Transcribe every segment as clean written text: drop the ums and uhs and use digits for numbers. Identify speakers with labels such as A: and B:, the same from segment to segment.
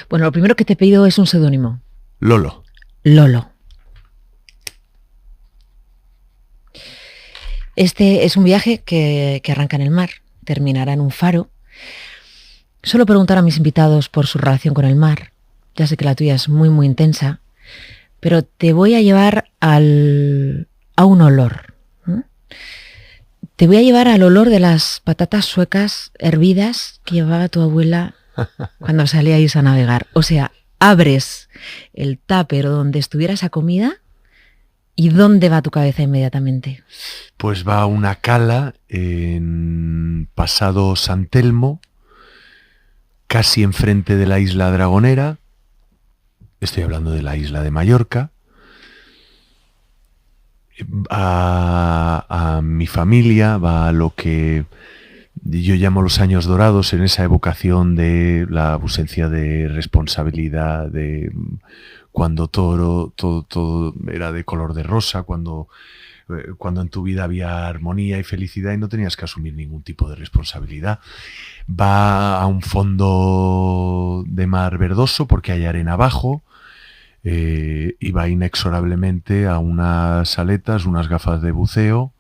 A: Bueno, lo primero que te he pedido es un seudónimo.
B: Lolo.
A: Lolo. Este es un viaje que arranca en el mar, terminará en un faro. Suelo preguntar a mis invitados por su relación con el mar. Ya sé que la tuya es muy, muy intensa, pero te voy a llevar a un olor. Te voy a llevar al olor de las patatas suecas hervidas que llevaba tu abuela cuando salíais a navegar. O sea, abres el tupper donde estuviera esa comida y ¿dónde va tu cabeza inmediatamente?
B: Pues va a una cala en Pasado San Telmo, casi enfrente de la isla Dragonera. Estoy hablando de la isla de Mallorca. A mi familia va a lo que yo llamo los años dorados, en esa evocación de la ausencia de responsabilidad, de cuando todo era de color de rosa, cuando en tu vida había armonía y felicidad y no tenías que asumir ningún tipo de responsabilidad. Va a un fondo de mar verdoso porque hay arena abajo. Y va inexorablemente a unas aletas, unas gafas de buceo,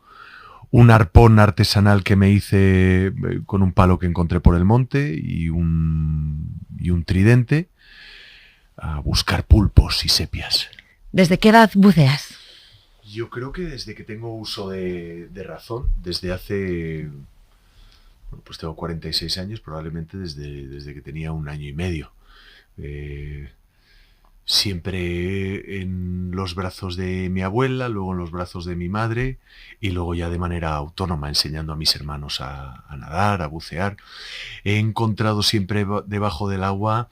B: un arpón artesanal que me hice con un palo que encontré por el monte y un tridente a buscar pulpos y sepias.
A: ¿Desde qué edad buceas?
B: Yo creo que desde que tengo uso de razón, desde hace... Bueno, pues tengo 46 años, probablemente desde que tenía 1 año y medio. Siempre en los brazos de mi abuela, luego en los brazos de mi madre y luego ya de manera autónoma enseñando a mis hermanos a nadar, a bucear. He encontrado siempre debajo del agua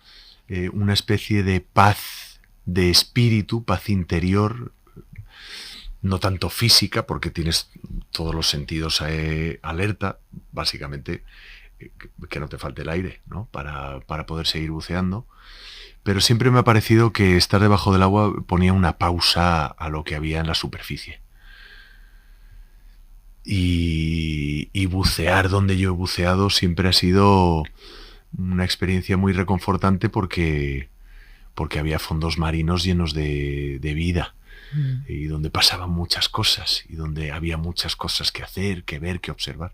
B: una especie de paz de espíritu, paz interior, no tanto física porque tienes todos los sentidos alerta, básicamente que no te falte el aire, ¿no? para poder seguir buceando. Pero siempre me ha parecido que estar debajo del agua ponía una pausa a lo que había en la superficie. Y bucear donde yo he buceado siempre ha sido una experiencia muy reconfortante porque había fondos marinos llenos de vida y donde pasaban muchas cosas y donde había muchas cosas que hacer, que ver, que observar.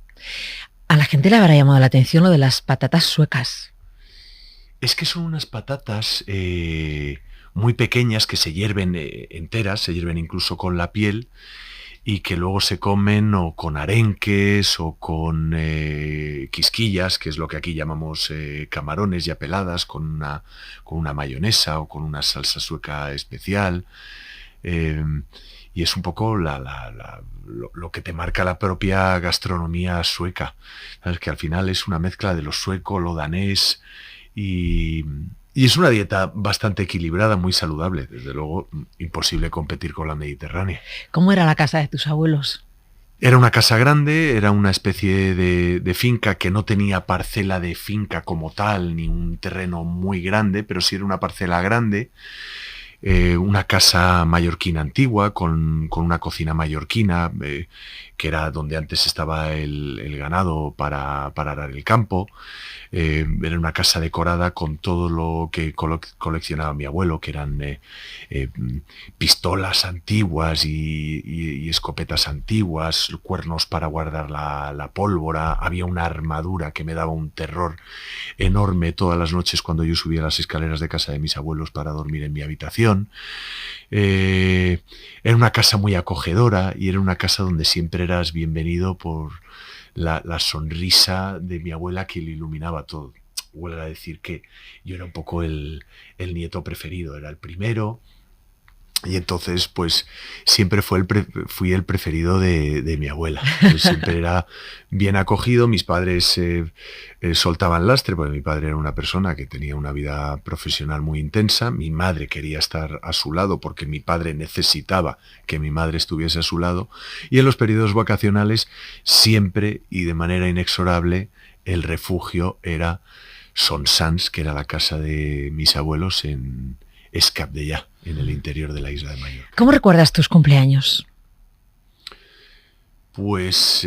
A: A la gente le habrá llamado la atención lo de las patatas suecas.
B: Es que son unas patatas muy pequeñas que se hierven enteras, se hierven incluso con la piel y que luego se comen o con arenques o con quisquillas, que es lo que aquí llamamos camarones ya peladas, con una mayonesa o con una salsa sueca especial. Y es un poco lo que te marca la propia gastronomía sueca. ¿Sabes? Que al final es una mezcla de lo sueco, lo danés. Y es una dieta bastante equilibrada, muy saludable. Desde luego, imposible competir con la mediterránea.
A: ¿Cómo era la casa de tus abuelos?
B: Era una casa grande, era una especie de finca que no tenía parcela de finca como tal, ni un terreno muy grande, pero sí era una parcela grande. Una casa mallorquina antigua, con una cocina mallorquina, que era donde antes estaba el ganado para arar el campo. Era una casa decorada con todo lo que coleccionaba mi abuelo, que eran pistolas antiguas y escopetas antiguas, cuernos para guardar la pólvora. Había una armadura que me daba un terror enorme todas las noches cuando yo subía las escaleras de casa de mis abuelos para dormir en mi habitación. Era una casa muy acogedora y era una casa donde siempre eras bienvenido por la sonrisa de mi abuela que le iluminaba todo. Huele a decir que yo era un poco el nieto preferido, era el primero. Y entonces, pues, siempre fui el preferido de mi abuela. Pues siempre era bien acogido. Mis padres soltaban lastre, porque mi padre era una persona que tenía una vida profesional muy intensa. Mi madre quería estar a su lado porque mi padre necesitaba que mi madre estuviese a su lado. Y en los periodos vacacionales, siempre y de manera inexorable, el refugio era Son Sans, que era la casa de mis abuelos en Es Cap d'Ella, en el interior de la isla de Mallorca.
A: ¿Cómo recuerdas tus cumpleaños?
B: Pues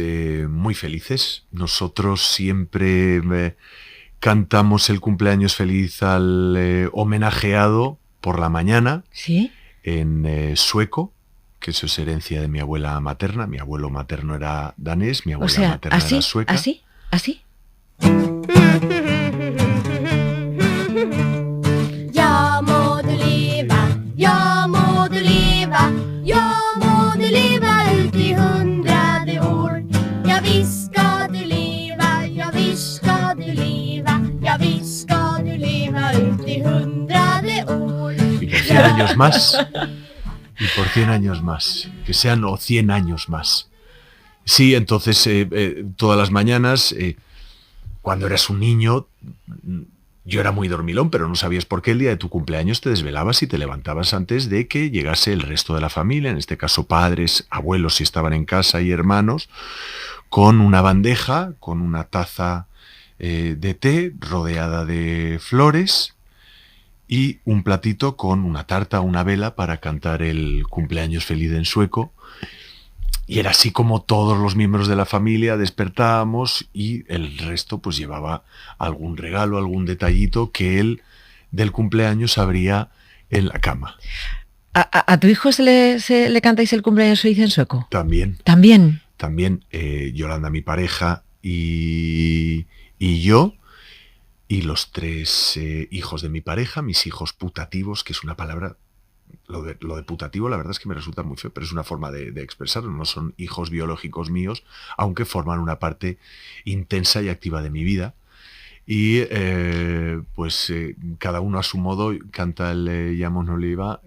B: muy felices. Nosotros siempre cantamos el cumpleaños feliz al homenajeado por la mañana,
A: ¿Sí?
B: en sueco, que eso es herencia de mi abuela materna. Mi abuelo materno era danés, mi
A: O
B: abuela
A: sea,
B: materna
A: así,
B: era sueca.
A: así.
C: Ja må du leva, ja må du leva, ja må du leva ut i 100 år. Ja visst ska du leva, ja visst ska du leva, ja visst ska du leva ut i 100 år.
B: Y por 100 años más. Y por 100 años más. Que sean 100 años más. Sí, entonces todas las mañanas, cuando eras un niño, yo era muy dormilón, pero no sabías por qué el día de tu cumpleaños te desvelabas y te levantabas antes de que llegase el resto de la familia, en este caso padres, abuelos si estaban en casa y hermanos, con una bandeja, con una taza de té rodeada de flores y un platito con una tarta, una vela para cantar el cumpleaños feliz en sueco. Y era así como todos los miembros de la familia despertábamos y el resto pues llevaba algún regalo, algún detallito que él del cumpleaños abría en la cama.
A: ¿A tu hijo se le cantáis el cumpleaños feliz en sueco?
B: También Yolanda, mi pareja, y yo, y los 3 hijos de mi pareja, mis hijos putativos, que es una palabra... Lo de putativo la verdad es que me resulta muy feo, pero es una forma de expresarlo. No son hijos biológicos míos, aunque forman una parte intensa y activa de mi vida. Y cada uno a su modo canta el Llamos no Oliva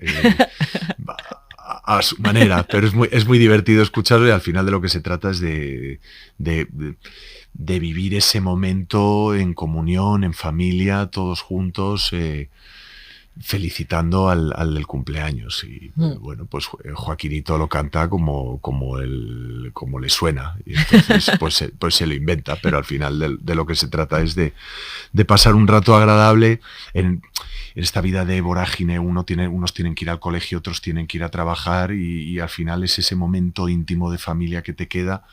B: a su manera, pero es muy divertido escucharlo, y al final de lo que se trata es de vivir ese momento en comunión, en familia, todos juntos, felicitando al del cumpleaños. Y bueno, pues Joaquinito lo canta como le suena, y entonces pues se lo inventa, pero al final de lo que se trata es de pasar un rato agradable en esta vida de vorágine. Unos tienen que ir al colegio, otros tienen que ir a trabajar, y al final es ese momento íntimo de familia que te queda.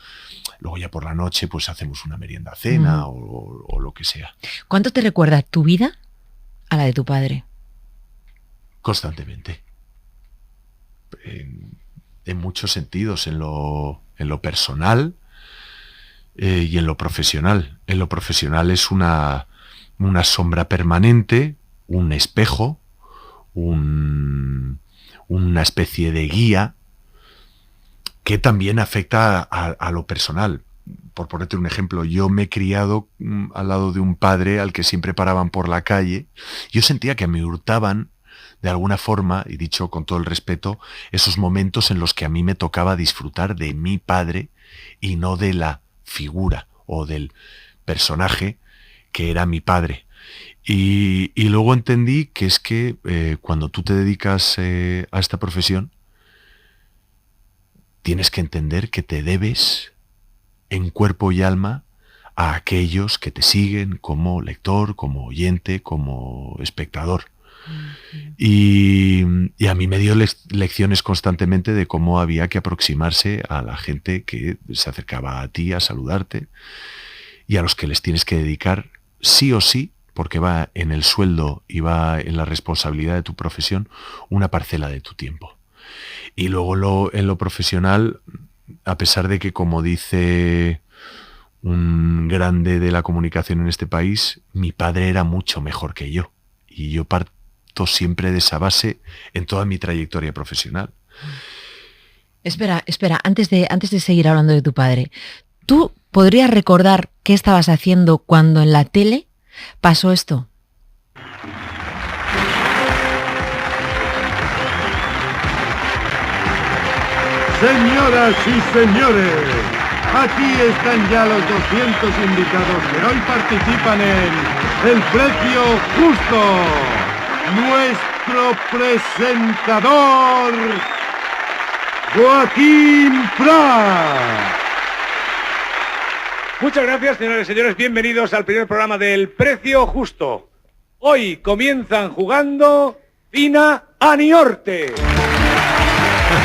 B: Luego ya por la noche pues hacemos una merienda cena o lo que sea.
A: ¿Cuánto te recuerda tu vida a la de tu padre?
B: Constantemente. En muchos sentidos, en lo personal y en lo profesional. En lo profesional es una sombra permanente, un espejo, una especie de guía que también afecta a lo personal. Por ponerte un ejemplo, yo me he criado al lado de un padre al que siempre paraban por la calle. Yo sentía que me hurtaban de alguna forma, y dicho con todo el respeto, esos momentos en los que a mí me tocaba disfrutar de mi padre y no de la figura o del personaje que era mi padre. Y luego entendí que es que cuando tú te dedicas a esta profesión, tienes que entender que te debes en cuerpo y alma a aquellos que te siguen como lector, como oyente, como espectador. Y a mí me dio lecciones constantemente de cómo había que aproximarse a la gente que se acercaba a ti a saludarte, y a los que les tienes que dedicar sí o sí, porque va en el sueldo y va en la responsabilidad de tu profesión, una parcela de tu tiempo. Y luego en lo profesional, a pesar de que, como dice un grande de la comunicación en este país, mi padre era mucho mejor que yo, y yo parto siempre de esa base en toda mi trayectoria profesional.
A: Espera, antes de seguir hablando de tu padre, ¿tú podrías recordar qué estabas haciendo cuando en la tele pasó esto?
D: Señoras y señores, aquí están ya los 200 invitados que hoy participan en El Precio Justo. Nuestro presentador, Joaquín Prat.
E: Muchas gracias, señoras y señores. Bienvenidos al primer programa del Precio Justo. Hoy comienzan jugando Fina Aniorte.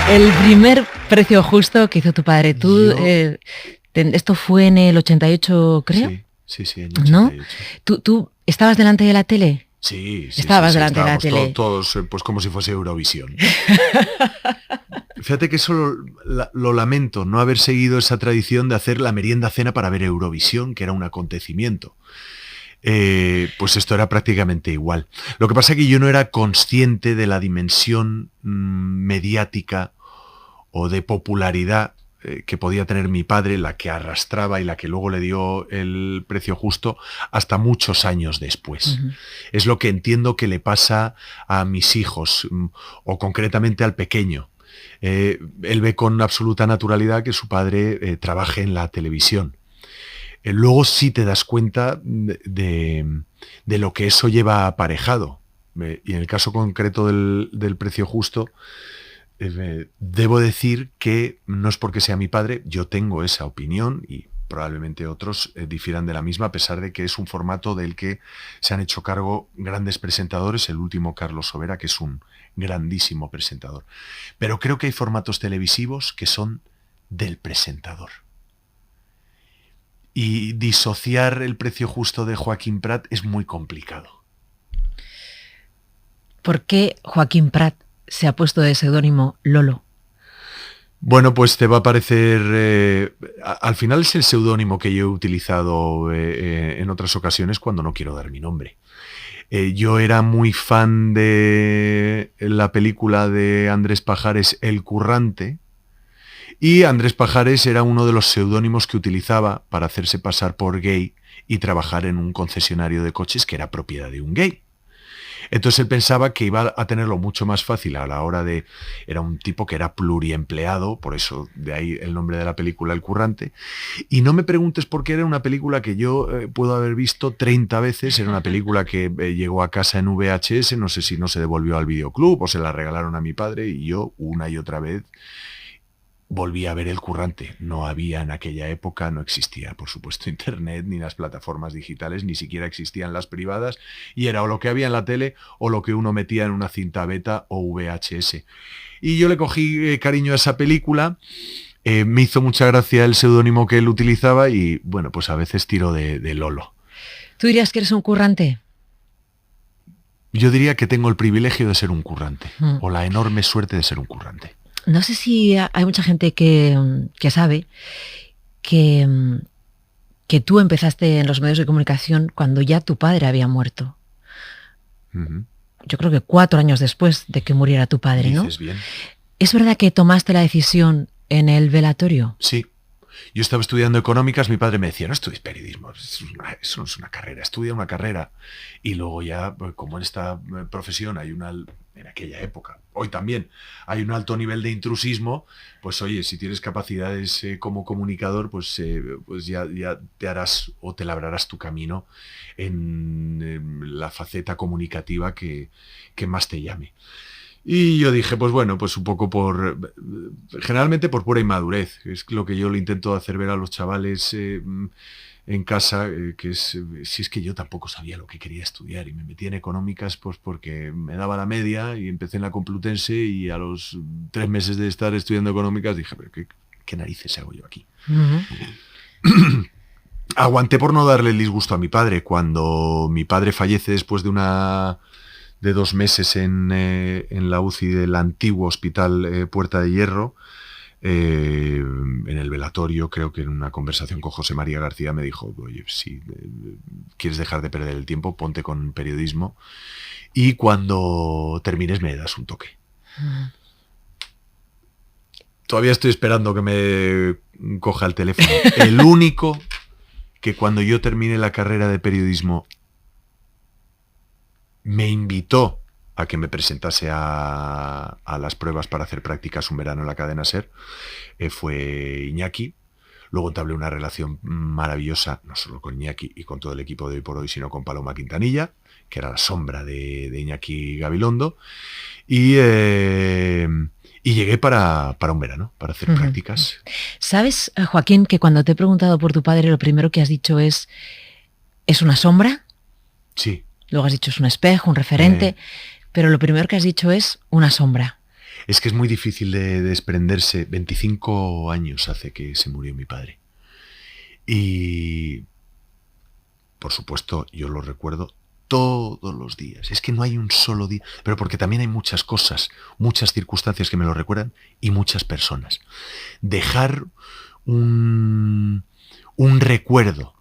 A: El primer Precio Justo que hizo tu padre. Tú, esto fue en el 88, creo.
B: Sí. Sí, año
A: ¿no?
B: 88.
A: ¿Tú estabas delante de la tele?
B: Sí.
A: Estabas delante de la
B: estábamos
A: tele.
B: todos, pues como si fuese Eurovisión. Fíjate que eso lo lamento, no haber seguido esa tradición de hacer la merienda cena para ver Eurovisión, que era un acontecimiento. Pues esto era prácticamente igual. Lo que pasa es que yo no era consciente de la dimensión mediática o de popularidad que podía tener mi padre, la que arrastraba y la que luego le dio el precio justo hasta muchos años después.
A: Ujú.
B: Es lo que entiendo que le pasa a mis hijos, o concretamente al pequeño. Él ve con absoluta naturalidad que su padre trabaje en la televisión. Luego sí te das cuenta de lo que eso lleva aparejado. Y en el caso concreto del precio justo, debo decir que no es porque sea mi padre, yo tengo esa opinión y probablemente otros difieran de la misma, a pesar de que es un formato del que se han hecho cargo grandes presentadores, el último Carlos Sobera, que es un grandísimo presentador. Pero creo que hay formatos televisivos que son del presentador. Y disociar el precio justo de Joaquín Prat es muy complicado.
A: ¿Por qué Joaquín Prat se ha puesto de seudónimo Lolo?
B: Bueno, pues te va a parecer... al final es el seudónimo que yo he utilizado en otras ocasiones cuando no quiero dar mi nombre. Yo era muy fan de la película de Andrés Pajares, El Currante, y Andrés Pajares era uno de los seudónimos que utilizaba para hacerse pasar por gay y trabajar en un concesionario de coches que era propiedad de un gay. Entonces él pensaba que iba a tenerlo mucho más fácil a la hora de... Era un tipo que era pluriempleado, por eso de ahí el nombre de la película El Currante. Y no me preguntes por qué, era una película que yo puedo haber visto 30 veces. Era una película que llegó a casa en VHS, no sé si no se devolvió al videoclub o se la regalaron a mi padre, y yo una y otra vez volví a ver El Currante. No había en aquella época, no existía, por supuesto, internet, ni las plataformas digitales, ni siquiera existían las privadas, y era o lo que había en la tele o lo que uno metía en una cinta beta o VHS. Y yo le cogí cariño a esa película, me hizo mucha gracia el seudónimo que él utilizaba y, bueno, pues a veces tiro de Lolo.
A: ¿Tú dirías que eres un currante?
B: Yo diría que tengo el privilegio de ser un currante, o la enorme suerte de ser un currante.
A: No sé si hay mucha gente que sabe que tú empezaste en los medios de comunicación cuando ya tu padre había muerto.
B: Uh-huh.
A: Yo creo que 4 años después de que muriera tu padre, ¿no?
B: Dices bien.
A: ¿Es verdad que tomaste la decisión en el velatorio?
B: Sí. Yo estaba estudiando económicas, mi padre me decía, no estudies periodismo, eso no es una carrera, estudia una carrera. Y luego ya, como en esta profesión hay en aquella época, hoy también, hay un alto nivel de intrusismo, pues oye, si tienes capacidades como comunicador, pues ya te harás o te labrarás tu camino en la faceta comunicativa que más te llame. Y yo dije, pues bueno, pues un poco generalmente por pura inmadurez, es lo que yo le intento hacer ver a los chavales en casa, que es, si es que yo tampoco sabía lo que quería estudiar y me metí en económicas pues porque me daba la media y empecé en la Complutense y a los 3 meses de estar estudiando económicas dije, pero ¿qué narices hago yo aquí?
A: Uh-huh.
B: Aguanté por no darle el disgusto a mi padre. Cuando mi padre fallece después de 2 meses en la UCI del antiguo hospital Puerta de Hierro, en el velatorio, creo que en una conversación con José María García me dijo, oye, si quieres dejar de perder el tiempo, ponte con periodismo y cuando termines me das un toque. Todavía estoy esperando que me coja el teléfono. El único que cuando yo termine la carrera de periodismo me invitó a que me presentase a las pruebas para hacer prácticas un verano en la cadena SER, fue Iñaki. Luego entablé una relación maravillosa, no solo con Iñaki y con todo el equipo de Hoy por Hoy, sino con Paloma Quintanilla, que era la sombra de Iñaki Gabilondo. Y llegué para un verano, para hacer prácticas.
A: ¿Sabes, Joaquín, que cuando te he preguntado por tu padre, lo primero que has dicho es una sombra?
B: Sí.
A: Luego has dicho es un espejo, un referente, pero lo primero que has dicho es una sombra.
B: Es que es muy difícil de desprenderse. 25 años hace que se murió mi padre. Y por supuesto, yo lo recuerdo todos los días. Es que no hay un solo día, pero porque también hay muchas cosas, muchas circunstancias que me lo recuerdan y muchas personas. Dejar un recuerdo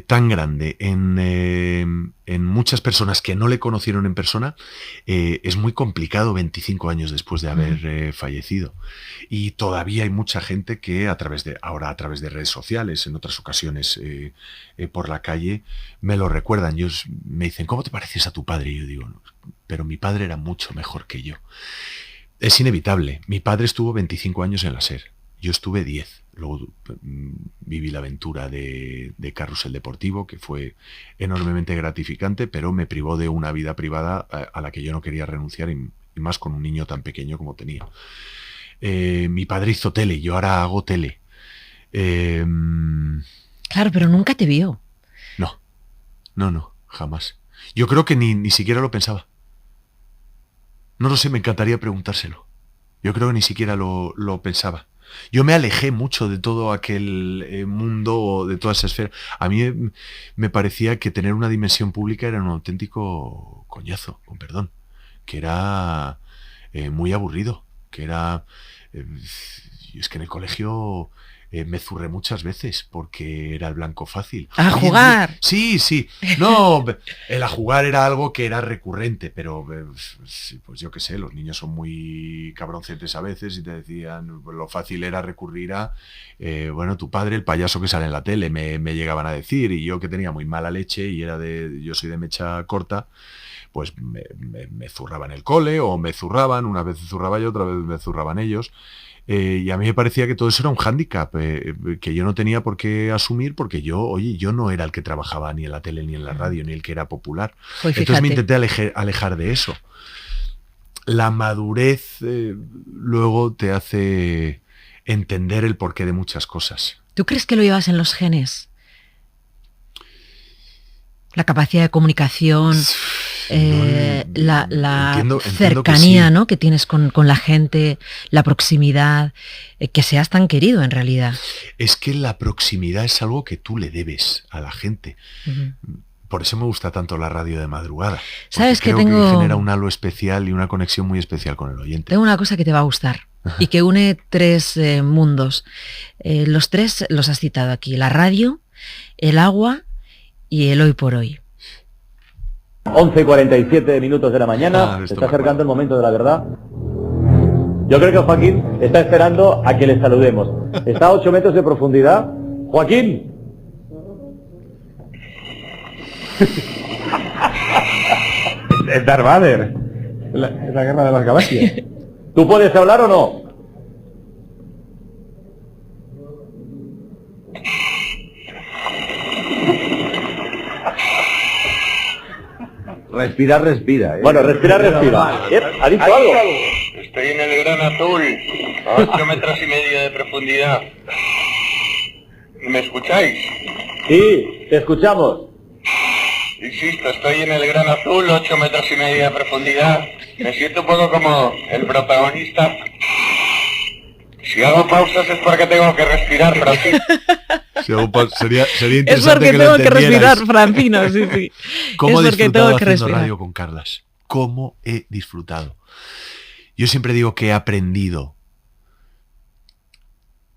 B: tan grande en muchas personas que no le conocieron en persona, es muy complicado 25 años después de haber fallecido. Y todavía hay mucha gente que ahora a través de redes sociales, en otras ocasiones por la calle, me lo recuerdan. Me dicen, ¿cómo te pareces a tu padre? Y yo digo, no, pero mi padre era mucho mejor que yo. Es inevitable. Mi padre estuvo 25 años en la SER. Yo estuve 10. Luego viví la aventura de Carrusel Deportivo, que fue enormemente gratificante, pero me privó de una vida privada a la que yo no quería renunciar, y más con un niño tan pequeño como tenía. Mi padre hizo tele, yo ahora hago tele.
A: Claro, pero nunca te vio.
B: No, jamás. Yo creo que ni siquiera lo pensaba. No lo sé, me encantaría preguntárselo. Yo creo que ni siquiera lo pensaba. Yo me alejé mucho de todo aquel mundo, de toda esa esfera. A mí me parecía que tener una dimensión pública era un auténtico coñazo, con perdón, que era muy aburrido, que era... es que en el colegio me zurré muchas veces porque era el blanco fácil.
A: ¡A jugar!
B: Sí. No, el a jugar era algo que era recurrente, pero pues yo qué sé, los niños son muy cabroncetes a veces y te decían, lo fácil era recurrir a, bueno, tu padre, el payaso que sale en la tele, me llegaban a decir, y yo que tenía muy mala leche y yo soy de mecha corta, pues me zurraban el cole, o me zurraban, una vez zurraba yo, otra vez me zurraban ellos. Y a mí me parecía que todo eso era un hándicap que yo no tenía por qué asumir, porque yo no era el que trabajaba ni en la tele ni en la radio, ni el que era popular.
A: Pues
B: entonces me intenté alejar de eso. La madurez luego te hace entender el porqué de muchas cosas.
A: ¿Tú crees que lo llevas en los genes? La capacidad de comunicación, entiendo cercanía,
B: que sí,
A: ¿no?, que tienes con la gente, la proximidad, que seas tan querido en realidad.
B: Es que la proximidad es algo que tú le debes a la gente. Uh-huh. Por eso me gusta tanto la radio de madrugada.
A: ¿Sabes que
B: creo
A: tengo...
B: que genera un halo especial y una conexión muy especial con el oyente.
A: Tengo una cosa que te va a gustar y que une tres mundos. Los tres los has citado aquí: la radio, el agua y el hoy por hoy.
F: 11:47 minutos de la mañana, se está acercando el momento de la verdad. Yo creo que Joaquín está esperando a que le saludemos. Está a 8 metros de profundidad. ¡Joaquín!
D: Es Darth Vader. Es la guerra de las galaxias.
F: ¿Tú puedes hablar o no?
D: Respira.
F: Bueno, respira. ¿Ha dicho algo?
G: Estoy en el Gran Azul, a 8 metros y medio de profundidad. ¿Me escucháis?
F: Sí, te escuchamos.
G: Insisto, estoy en el Gran Azul, 8 metros y medio de profundidad. Me siento un poco como el protagonista. Si hago pausas es porque tengo que respirar, pero sí.
B: Sería interesante.
A: Es porque tengo que respirar, Francino, sí.
B: ¿Cómo he disfrutado haciendo radio con Carlas? ¿Cómo he disfrutado? Yo siempre digo que he aprendido,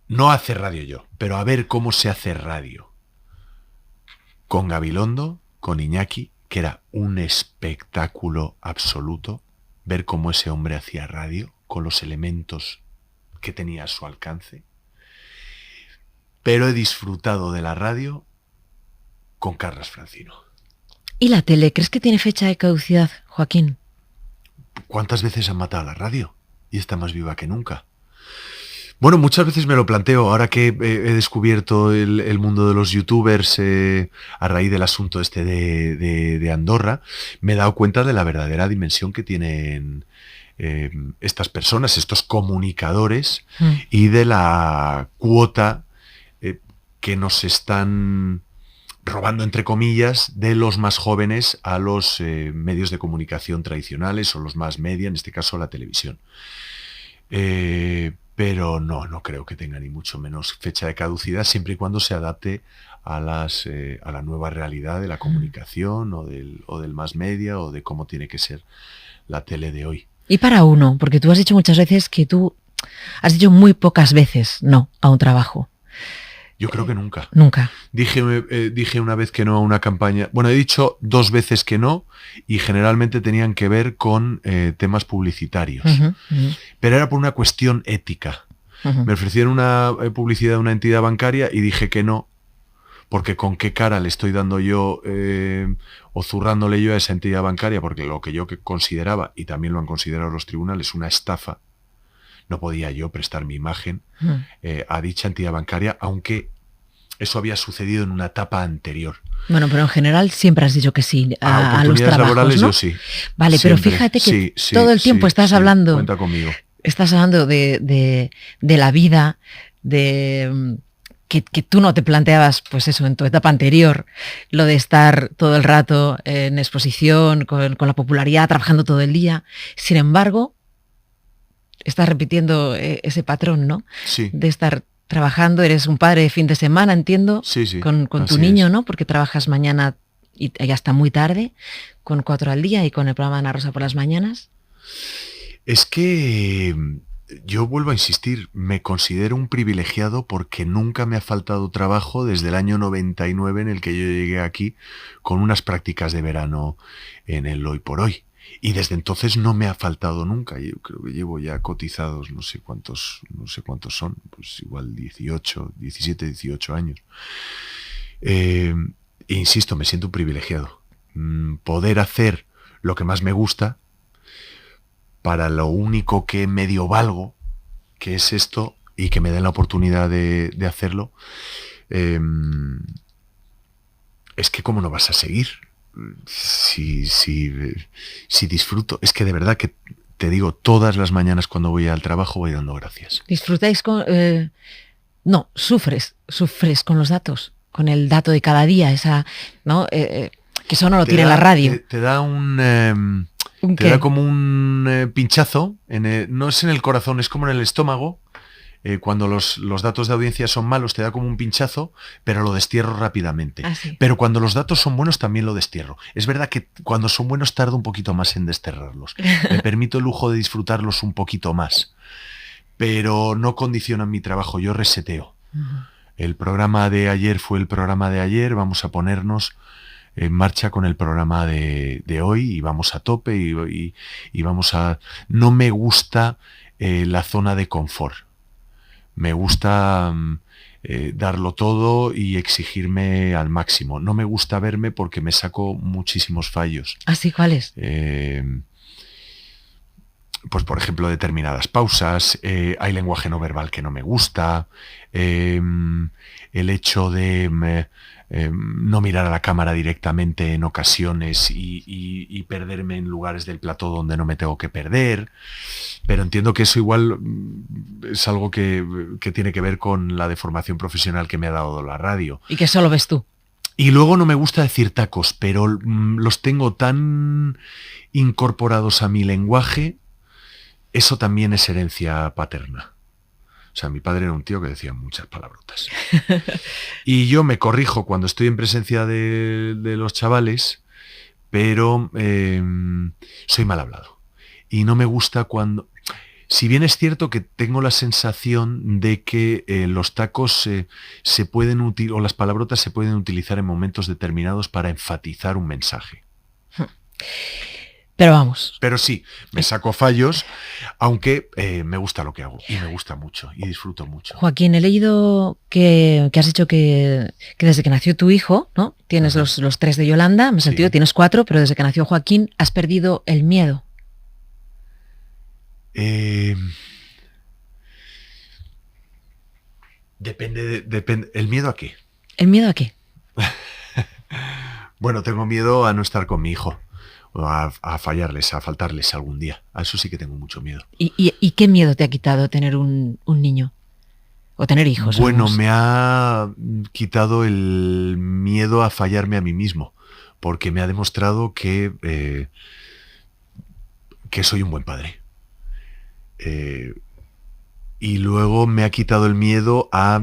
B: no a hacer radio yo, pero a ver cómo se hace radio. Con Gabilondo, con Iñaki, que era un espectáculo absoluto, ver cómo ese hombre hacía radio, con los elementos que tenía a su alcance. Pero he disfrutado de la radio con Carlas Francino.
A: ¿Y la tele? ¿Crees que tiene fecha de caducidad, Joaquín?
B: ¿Cuántas veces han matado a la radio? Y está más viva que nunca. Bueno, muchas veces me lo planteo, ahora que he descubierto el mundo de los youtubers a raíz del asunto este de Andorra, me he dado cuenta de la verdadera dimensión que tienen estas personas, estos comunicadores, y de la cuota que nos están robando, entre comillas, de los más jóvenes a los medios de comunicación tradicionales, o los más media, en este caso la televisión. Pero no creo que tenga ni mucho menos fecha de caducidad, siempre y cuando se adapte a la nueva realidad de la comunicación o del mass media o de cómo tiene que ser la tele de hoy.
A: Y para uno, porque tú has dicho muchas veces que tú has dicho muy pocas veces no a un trabajo.
B: Yo creo que nunca.
A: Nunca.
B: Dije una vez que no a una campaña. Bueno, he dicho 2 veces que no y generalmente tenían que ver con temas publicitarios. Pero era por una cuestión ética. Me ofrecieron una publicidad de una entidad bancaria y dije que no, porque con qué cara le estoy dando yo o zurrándole yo a esa entidad bancaria, porque lo que yo consideraba, y también lo han considerado los tribunales, una estafa. No podía yo prestar mi imagen a dicha entidad bancaria, aunque eso había sucedido en una etapa anterior.
A: Bueno, pero en general siempre has dicho que sí a los trabajos,
B: laborales,
A: ¿no?
B: yo sí.
A: Vale,
B: Siempre.
A: pero fíjate que todo el tiempo estás hablando...
B: Cuenta conmigo.
A: Estás hablando de la vida, de que tú no te planteabas, pues eso, en tu etapa anterior, lo de estar todo el rato en exposición, con la popularidad, trabajando todo el día. Sin embargo, estás repitiendo ese patrón, ¿no?
B: Sí.
A: De estar trabajando, eres un padre de fin de semana, entiendo,
B: sí,
A: con tu niño, ¿no? Porque trabajas mañana y hasta muy tarde, con 4 al día y con el programa Ana Rosa por las mañanas.
B: Es que yo vuelvo a insistir, me considero un privilegiado porque nunca me ha faltado trabajo desde el año 99 en el que yo llegué aquí con unas prácticas de verano en el Hoy por Hoy. Y desde entonces no me ha faltado nunca. Yo creo que llevo ya cotizados no sé cuántos son, pues igual 17, 18 años. E insisto, me siento un privilegiado. Poder hacer lo que más me gusta para lo único que medio valgo, que es esto, y que me den la oportunidad de hacerlo, es que cómo no vas a seguir si disfruto. Es que de verdad que te digo, todas las mañanas cuando voy al trabajo voy dando gracias.
A: ¿Disfrutáis con...? No, sufres con los datos, con el dato de cada día, esa, ¿no? Que eso no lo tiene la radio.
B: Te da un... Te da como un pinchazo, no es en el corazón, es como en el estómago. Cuando los datos de audiencia son malos, te da como un pinchazo, pero lo destierro rápidamente.
A: Sí.
B: Pero cuando los datos son buenos, también lo destierro. Es verdad que cuando son buenos tardo un poquito más en desterrarlos. Me permito el lujo de disfrutarlos un poquito más. Pero no condicionan mi trabajo, yo reseteo. El programa de ayer fue el programa de ayer, vamos a ponernos en marcha con el programa de hoy y vamos a tope y vamos a... No me gusta la zona de confort. Me gusta darlo todo y exigirme al máximo. No me gusta verme porque me saco muchísimos fallos.
A: ¿Así cuáles?
B: Pues por ejemplo determinadas pausas, hay lenguaje no verbal que no me gusta, el hecho de... no mirar a la cámara directamente en ocasiones y perderme en lugares del plató donde no me tengo que perder, pero entiendo que eso igual es algo que tiene que ver con la deformación profesional que me ha dado la radio.
A: Y que solo ves tú.
B: Y luego no me gusta decir tacos, pero los tengo tan incorporados a mi lenguaje, eso también es herencia paterna. O sea, mi padre era un tío que decía muchas palabrotas. Y yo me corrijo cuando estoy en presencia de los chavales, pero soy mal hablado. Y no me gusta cuando... Si bien es cierto que tengo la sensación de que los tacos se pueden o las palabrotas se pueden utilizar en momentos determinados para enfatizar un mensaje.
A: Pero vamos.
B: Pero sí, me saco fallos, aunque me gusta lo que hago y me gusta mucho y disfruto mucho.
A: Joaquín, he leído que has dicho que desde que nació tu hijo, ¿no? Tienes los 3 de Yolanda, me he sentido, tienes 4, pero desde que nació Joaquín has perdido el miedo.
B: Depende. ¿El miedo a qué?
A: ¿El miedo a qué?
B: Bueno, tengo miedo a no estar con mi hijo. A fallarles, a faltarles algún día. A eso sí que tengo mucho miedo.
A: ¿Y qué miedo te ha quitado tener un niño? O tener hijos.
B: Bueno,
A: vamos.
B: me ha quitado el miedo a fallarme a mí mismo, porque me ha demostrado que soy un buen padre. Y luego me ha quitado el miedo a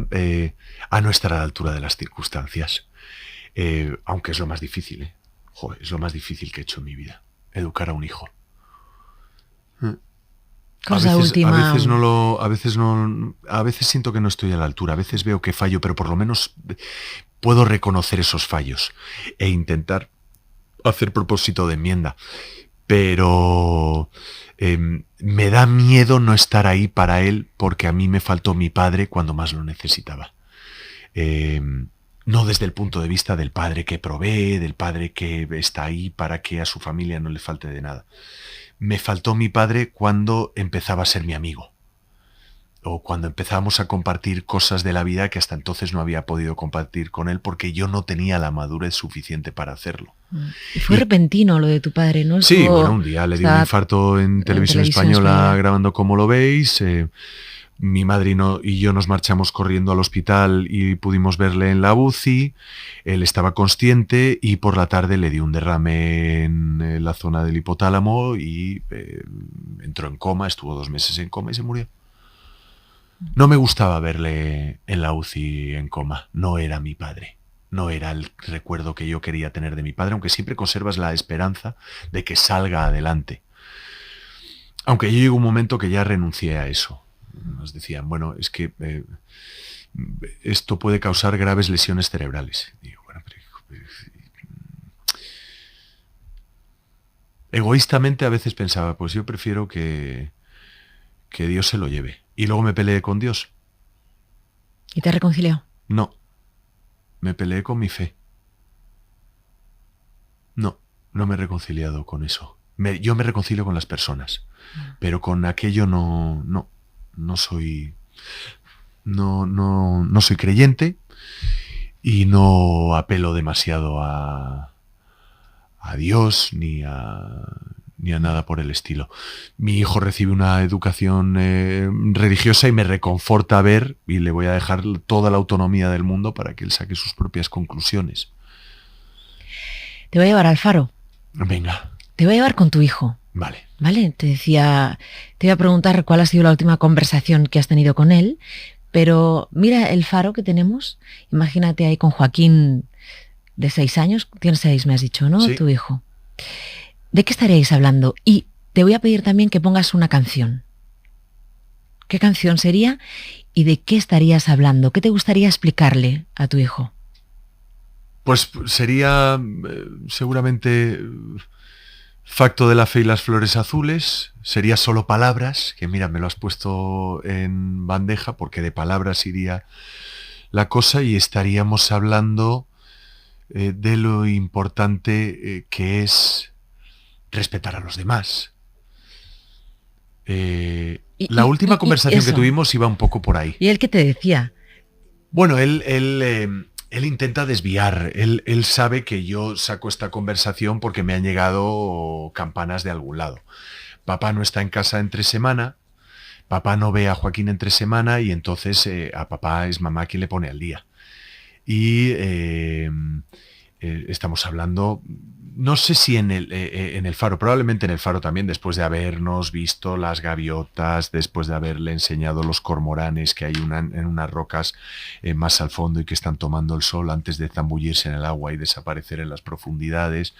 B: no estar a la altura de las circunstancias. Aunque es lo más difícil, ¿eh? Joder, es lo más difícil que he hecho en mi vida. Educar a un hijo.
A: Cosa última.
B: A veces siento que no estoy a la altura, a veces veo que fallo, pero por lo menos puedo reconocer esos fallos e intentar hacer propósito de enmienda. Pero me da miedo no estar ahí para él porque a mí me faltó mi padre cuando más lo necesitaba. No desde el punto de vista del padre que provee, del padre que está ahí para que a su familia no le falte de nada. Me faltó mi padre cuando empezaba a ser mi amigo. O cuando empezábamos a compartir cosas de la vida que hasta entonces no había podido compartir con él porque yo no tenía la madurez suficiente para hacerlo.
A: Y fue repentino lo de tu padre, ¿no?
B: Sí, bueno, un día le dio un infarto en televisión española grabando Como lo veis. Mi madre y yo nos marchamos corriendo al hospital y pudimos verle en la UCI. Él estaba consciente y por la tarde le dio un derrame en la zona del hipotálamo y entró en coma, estuvo 2 meses en coma y se murió. No me gustaba verle en la UCI en coma, no era mi padre. No era el recuerdo que yo quería tener de mi padre, aunque siempre conservas la esperanza de que salga adelante. Aunque yo llegó un momento que ya renuncié a eso. Nos decían, bueno, es que esto puede causar graves lesiones cerebrales. Y digo, bueno, pero, egoístamente a veces pensaba, pues yo prefiero que Dios se lo lleve. Y luego me peleé con Dios.
A: ¿Y te reconcilió?
B: No, me peleé con mi fe. No me he reconciliado con eso. Yo me reconcilio con las personas, pero con aquello no soy creyente y no apelo demasiado a Dios ni a nada por el estilo. Mi hijo recibe una educación religiosa y me reconforta ver, y le voy a dejar toda la autonomía del mundo para que él saque sus propias conclusiones.
A: Te voy a llevar al faro.
B: Venga.
A: Te voy a llevar con tu hijo.
B: Vale.
A: Vale, te voy a preguntar cuál ha sido la última conversación que has tenido con él, pero mira el faro que tenemos. Imagínate ahí con Joaquín de 6 años, tienes 6 me has dicho, ¿no?
B: Sí.
A: Tu hijo. ¿De qué estaríais hablando? Y te voy a pedir también que pongas una canción. ¿Qué canción sería y de qué estarías hablando? ¿Qué te gustaría explicarle a tu hijo?
B: Pues sería seguramente Facto de la fe y las flores azules. Sería Solo palabras, que mira, me lo has puesto en bandeja porque de palabras iría la cosa y estaríamos hablando de lo importante que es respetar a los demás. La última conversación que tuvimos iba un poco por ahí.
A: ¿Y él qué te decía?
B: Bueno, él intenta desviar. Él sabe que yo saco esta conversación porque me han llegado campanas de algún lado. Papá no está en casa entre semana, papá no ve a Joaquín entre semana y entonces a papá es mamá quien le pone al día. Y estamos hablando, no sé si en el faro, probablemente en el faro también, después de habernos visto las gaviotas, después de haberle enseñado los cormoranes que hay en unas rocas más al fondo y que están tomando el sol antes de zambullirse en el agua y desaparecer en las profundidades.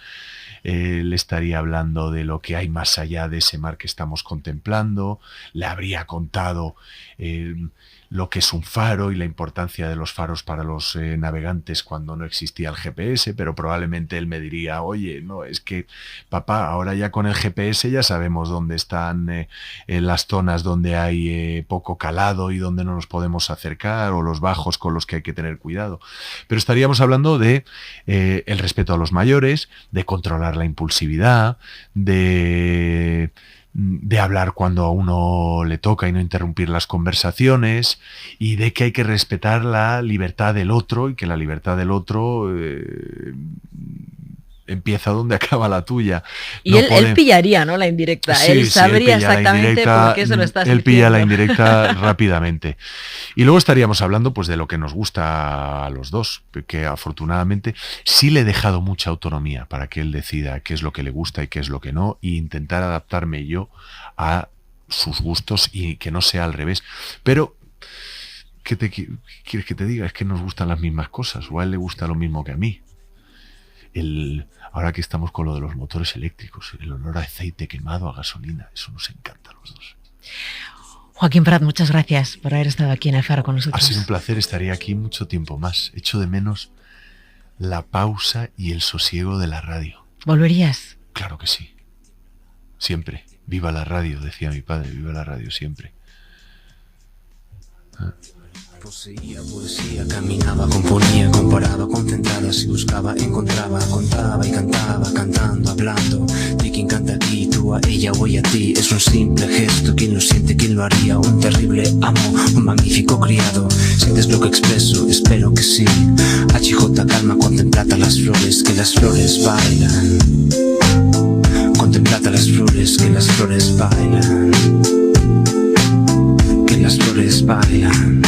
B: Le estaría hablando de lo que hay más allá de ese mar que estamos contemplando. Le habría contado lo que es un faro y la importancia de los faros para los navegantes cuando no existía el GPS, pero probablemente él me diría, oye, no, es que papá, ahora ya con el GPS ya sabemos dónde están las zonas donde hay poco calado y donde no nos podemos acercar, o los bajos con los que hay que tener cuidado. Pero estaríamos hablando de el respeto a los mayores, de controlar la impulsividad, de hablar cuando a uno le toca y no interrumpir las conversaciones, y de que hay que respetar la libertad del otro y que la libertad del otro empieza donde acaba la tuya.
A: Y no él pillaría, ¿no?, la indirecta. Sí, él sabría exactamente por qué se lo estás diciendo.
B: Él pilla la indirecta rápidamente. Y luego estaríamos hablando pues de lo que nos gusta a los dos, que afortunadamente sí le he dejado mucha autonomía para que él decida qué es lo que le gusta y qué es lo que no, e intentar adaptarme yo a sus gustos y que no sea al revés. Pero, ¿quieres que te diga? Es que nos gustan las mismas cosas, o a él le gusta lo mismo que a mí. Ahora que estamos con lo de los motores eléctricos, el olor a aceite quemado, a gasolina, eso nos encanta a los dos.
A: Joaquín Prat, muchas gracias por haber estado aquí en El Faro con nosotros.
B: Ha sido un placer, estaría aquí mucho tiempo más. Echo de menos la pausa y el sosiego de la radio.
A: ¿Volverías?
B: Claro que sí. Siempre. Viva la radio, decía mi padre, viva la radio siempre.
H: Poseía poesía, caminaba, componía, comparaba, concentrada, si buscaba, encontraba, contaba y cantaba, cantando, hablando. De quien canta aquí, tú a ella o ella a ti. Es un simple gesto, quien lo siente, quien lo haría. Un terrible amo, un magnífico criado. ¿Sientes lo que expreso? Espero que sí. HJ calma, contemplata las flores, que las flores bailan. Contemplata las flores, que las flores bailan. Que las flores bailan.